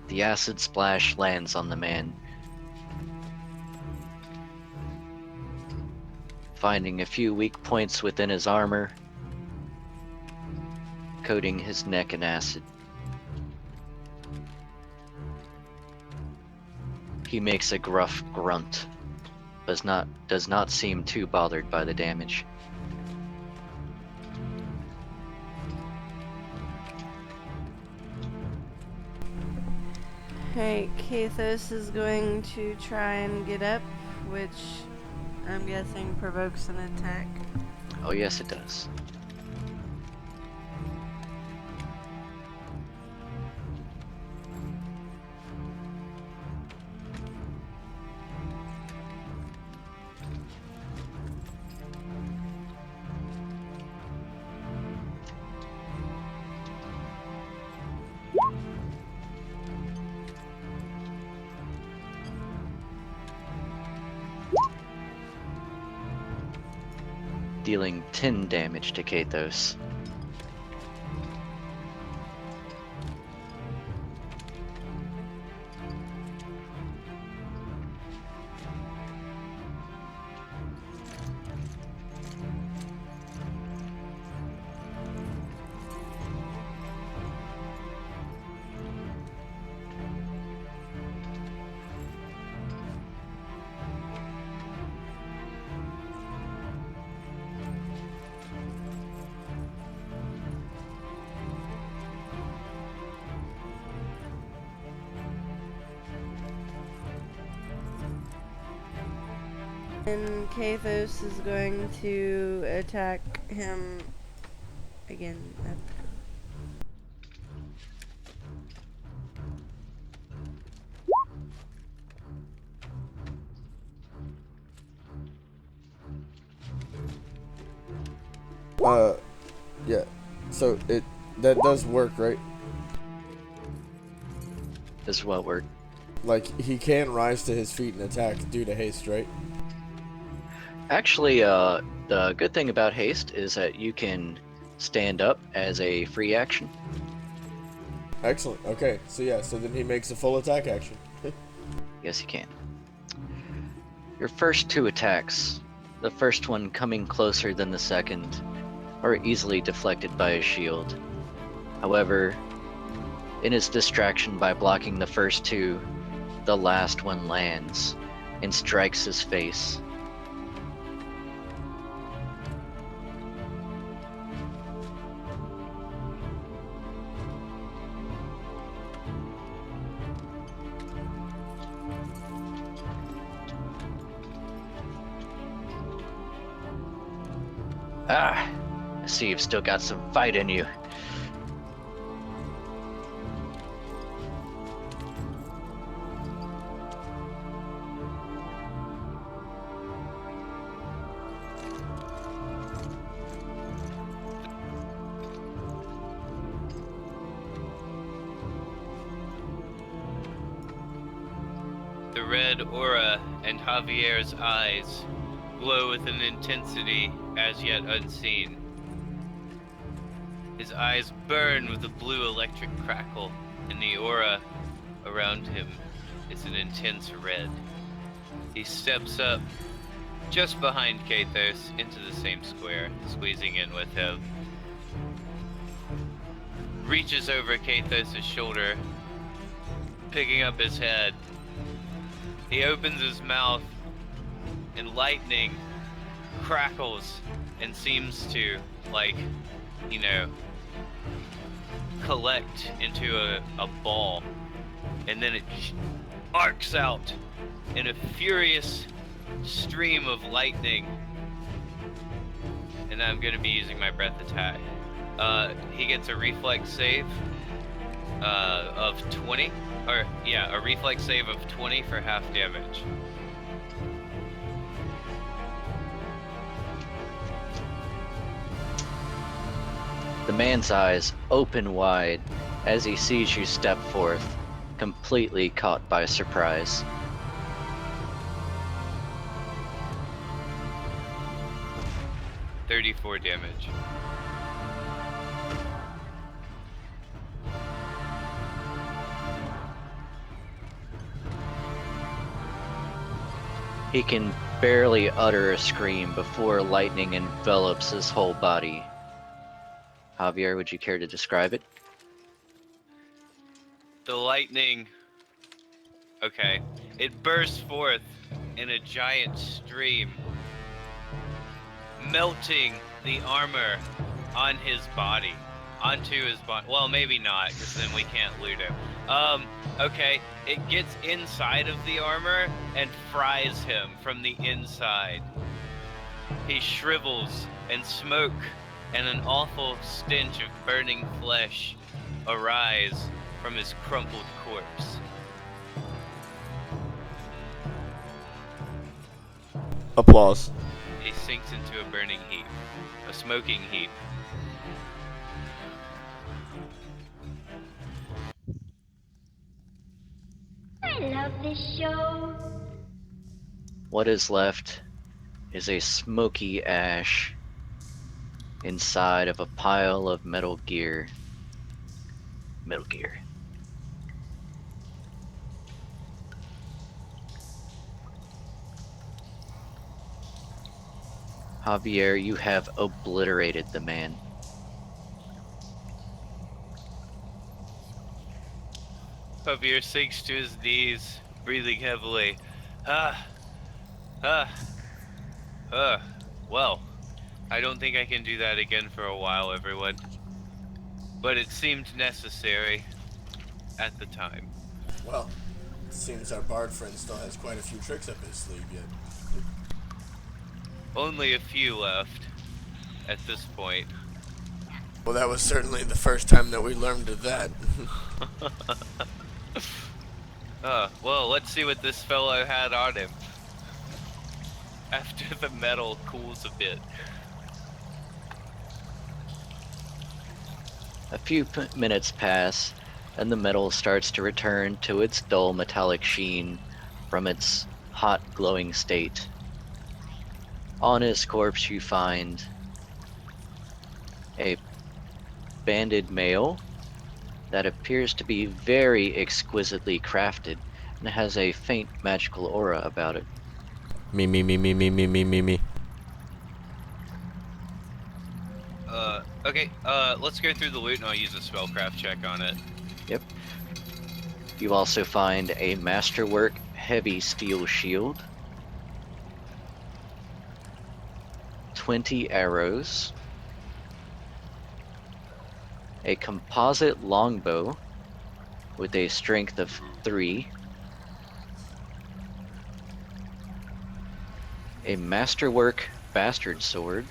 The acid splash lands on the man, finding a few weak points within his armor, coating his neck in acid. He makes a gruff grunt, does not seem too bothered by the damage. Alright, Kathos is going to try and get up, which I'm guessing provokes an attack. Oh yes, it does. Dealing 10 damage to Kathos. And Kathos is going to attack him again. Yeah. So that does work, right? Does what work? Like, he can rise to his feet and attack due to haste, right? Actually, the good thing about haste is that you can stand up as a free action. Excellent. Okay, so yeah, so then he makes a full attack action. Yes, you can. Your first two attacks, the first one coming closer than the second, are easily deflected by his shield. However, in his distraction by blocking the first two, the last one lands and strikes his face. Ah, I see you've still got some fight in you. The red aura in Javier's eyes glow with an intensity as yet unseen. His eyes burn with a blue electric crackle, and the aura around him is an intense red. He steps up just behind Kathos into the same square, squeezing in with him. Reaches over Kathos' shoulder, picking up his head. He opens his mouth, and lightning crackles and seems to, collect into a ball. And then it arcs out in a furious stream of lightning. And I'm going to be using my breath attack. He gets a reflex save of 20. A reflex save of 20 for half damage. The man's eyes open wide as he sees you step forth, completely caught by surprise. $34 damage. He can barely utter a scream before lightning envelops his whole body. Javier, would you care to describe it? The lightning. Okay. It bursts forth in a giant stream, melting the armor on his body. Onto his body. Well, maybe not, because then we can't loot him. Okay. It gets inside of the armor and fries him from the inside. He shrivels, and smoke and an awful stench of burning flesh arise from his crumpled corpse. Applause. He sinks into a burning heap, a smoking heap. I love this show. What is left is a smoky ash inside of a pile of Metal Gear. Metal Gear. Javier, you have obliterated the man. Javier sinks to his knees, breathing heavily. Well, I don't think I can do that again for a while, everyone. But it seemed necessary at the time. Well, it seems our bard friend still has quite a few tricks up his sleeve yet. Only a few left at this point. Well, that was certainly the first time that we learned of that. Well, let's see what this fellow had on him. After the metal cools a bit. A few minutes pass, and the metal starts to return to its dull metallic sheen from its hot, glowing state. On his corpse, you find a banded mail that appears to be very exquisitely crafted and has a faint magical aura about it. Me. Okay, let's go through the loot and I'll use a spellcraft check on it. Yep. You also find a masterwork heavy steel shield, 20 arrows, a composite longbow with a strength of 3, a masterwork bastard sword,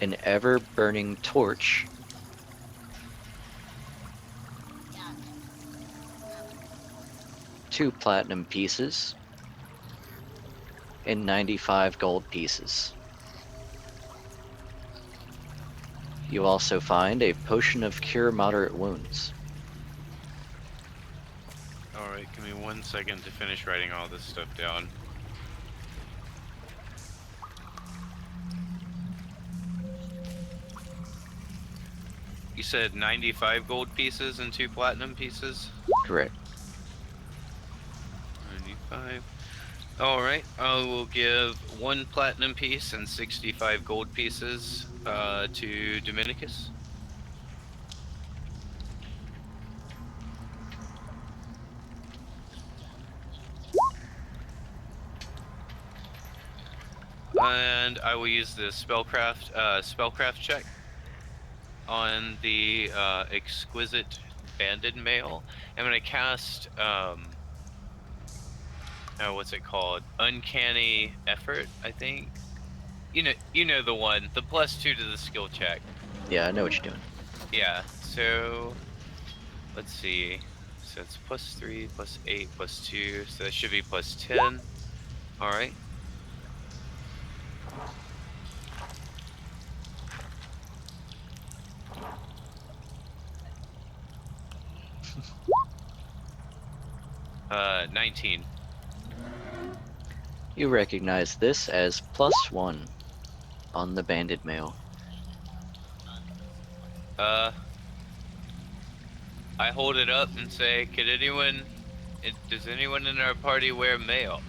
an ever-burning torch, two platinum pieces, and 95 gold pieces. You also find a potion of cure moderate wounds. Alright, give me 1 second to finish writing all this stuff down. You said 95 gold pieces and 2 platinum pieces? Correct. 95. Alright, I will give 1 platinum piece and 65 gold pieces to Dominicus. And I will use the spellcraft check on the exquisite banded mail. I'm gonna cast what's it called? Uncanny effort, I think. You know the one, the +2 to the skill check. Yeah, I know what you're doing. Yeah. So let's see. So it's +3, +8, +2. So that should be +10. All right. 19. You recognize this as +1 on the banded mail. I hold it up and say, could anyone Does anyone in our party wear mail?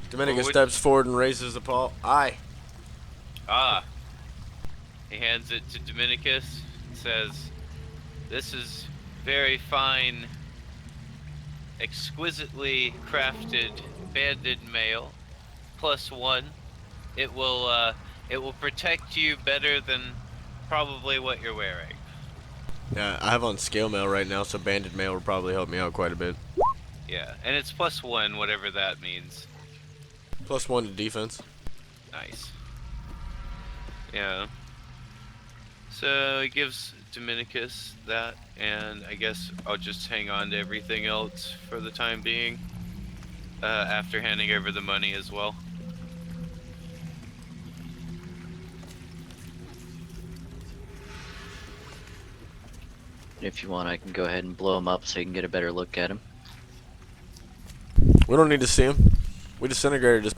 Dominicus would- steps forward and raises the paw. Aye. Ah. He hands it to Dominicus and says, "This is very fine, exquisitely crafted banded mail. +1. It will protect you better than probably what you're wearing." Yeah, I have on scale mail right now, so banded mail will probably help me out quite a bit. Yeah, and it's +1, whatever that means. +1 to defense. Nice. Yeah. So he gives Dominicus that, and I guess I'll just hang on to everything else for the time being. After handing over the money as well. If you want, I can go ahead and blow him up so you can get a better look at him. We don't need to see him. We disintegrated his